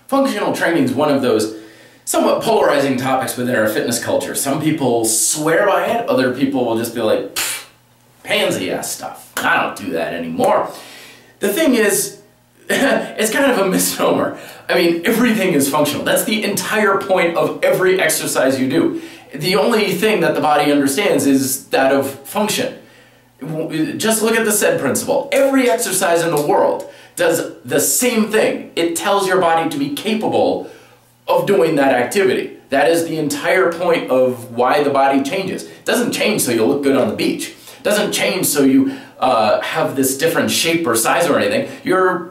Functional training is one of those somewhat polarizing topics within our fitness culture. Some people swear by it, other people will just be like, pansy-ass stuff. I don't do that anymore. The thing is, it's kind of a misnomer. I mean, everything is functional. That's the entire point of every exercise you do. The only thing that the body understands is that of function. Just look at the SAID principle. Every exercise in the world does the same thing. It tells your body to be capable of doing that activity. That is the entire point of why the body changes. It doesn't change so you look good on the beach. It doesn't change so you have this different shape or size or anything.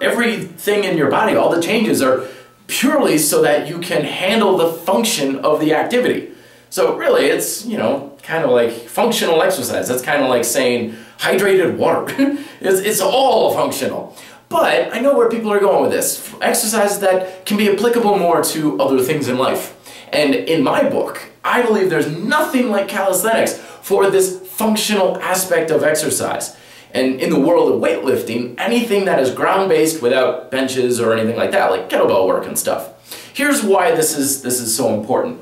Everything in your body, all the changes are purely so that you can handle the function of the activity. So really, it's, you know, kind of like functional exercise. That's kind of like saying hydrated water. It's all functional. But I know where people are going with this. Exercises that can be applicable more to other things in life. And in my book, I believe there's nothing like calisthenics for this functional aspect of exercise. And in the world of weightlifting, anything that is ground-based without benches or anything like that, like kettlebell work and stuff. Here's why this is so important.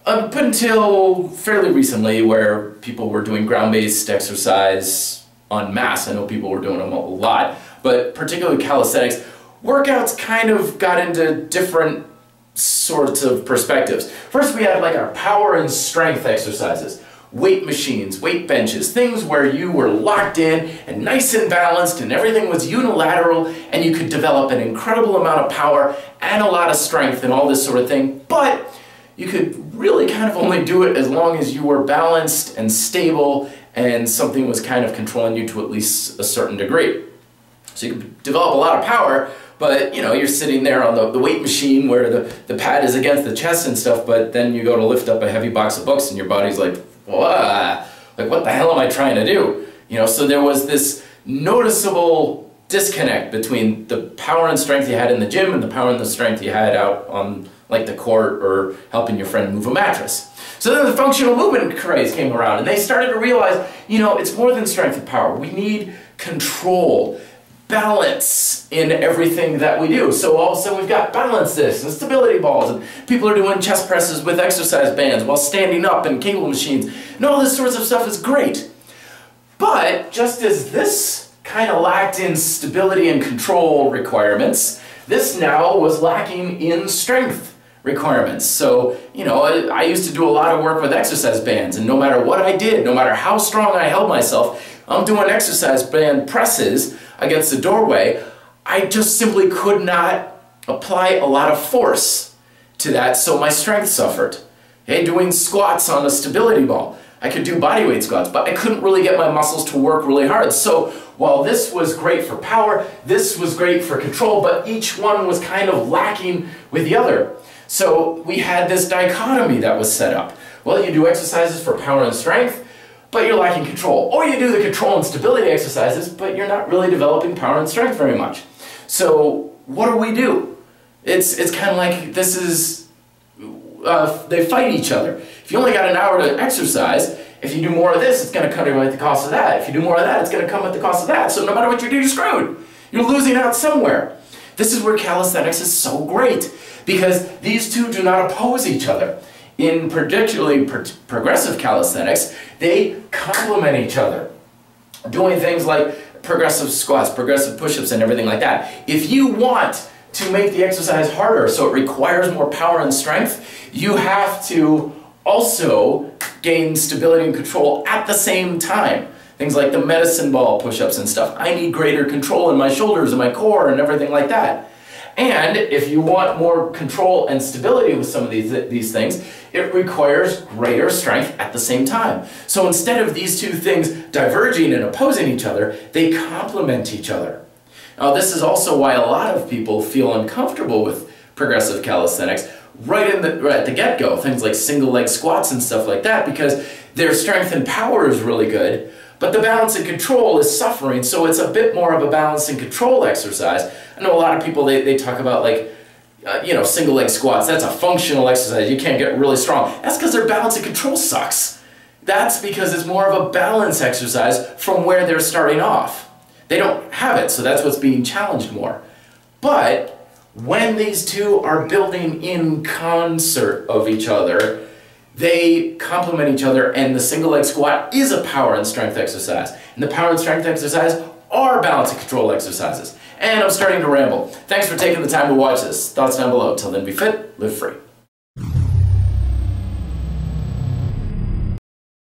Up until fairly recently, where people were doing ground-based exercise en masse, I know people were doing them a lot, but particularly calisthenics, workouts kind of got into different sorts of perspectives. First we had like our power and strength exercises. Weight machines, weight benches, things where you were locked in and nice and balanced and everything was unilateral and you could develop an incredible amount of power and a lot of strength and all this sort of thing, but you could really kind of only do it as long as you were balanced and stable and something was kind of controlling you to at least a certain degree. So you could develop a lot of power, but you know, you're sitting there on the weight machine where the pad is against the chest and stuff, but then you go to lift up a heavy box of books and your body's like, whoa, like what the hell am I trying to do? You know, so there was this noticeable disconnect between the power and strength you had in the gym and the power and the strength you had out on like the court or helping your friend move a mattress. So then the functional movement craze came around and they started to realize, you know, it's more than strength and power. We need control, balance in everything that we do. So all of a sudden we've got balance discs and stability balls and people are doing chest presses with exercise bands while standing up and cable machines and all this sorts of stuff is great. But just as this kind of lacked in stability and control requirements, this now was lacking in strength requirements. So, you know, I used to do a lot of work with exercise bands and no matter what I did, no matter how strong I held myself, I'm doing exercise band presses against the doorway, I just simply could not apply a lot of force to that, so my strength suffered. Okay, doing squats on a stability ball. I could do bodyweight squats, but I couldn't really get my muscles to work really hard. So while this was great for power, this was great for control, but each one was kind of lacking with the other. So we had this dichotomy that was set up. Well, you do exercises for power and strength, but you're lacking control. Or you do the control and stability exercises, but you're not really developing power and strength very much. So what do? It's kind of like this is, they fight each other. If you only got an hour to exercise, if you do more of this, it's going to come at the cost of that. If you do more of that, it's going to come at the cost of that. So no matter what you do, you're screwed. You're losing out somewhere. This is where calisthenics is so great, because these two do not oppose each other. In particularly progressive calisthenics, they complement each other. Doing things like progressive squats, progressive push-ups, and everything like that. If you want to make the exercise harder so it requires more power and strength, you have to also gain stability and control at the same time. Things like the medicine ball push-ups and stuff. I need greater control in my shoulders and my core and everything like that. And if you want more control and stability with some of these things, it requires greater strength at the same time. So instead of these two things diverging and opposing each other, they complement each other. Now this is also why a lot of people feel uncomfortable with progressive calisthenics right at the get-go. Things like single leg squats and stuff like that, because their strength and power is really good, but the balance and control is suffering, so it's a bit more of a balance and control exercise. I know a lot of people, they talk about like, you know, single leg squats, that's a functional exercise, you can't get really strong. That's because their balance and control sucks. That's because it's more of a balance exercise from where they're starting off. They don't have it, so that's what's being challenged more. But when these two are building in concert of each other, they complement each other, and the single leg squat is a power and strength exercise. And the power and strength exercise are balance and control exercises. And I'm starting to ramble. Thanks for taking the time to watch this. Thoughts down below. Till then, be fit, live free.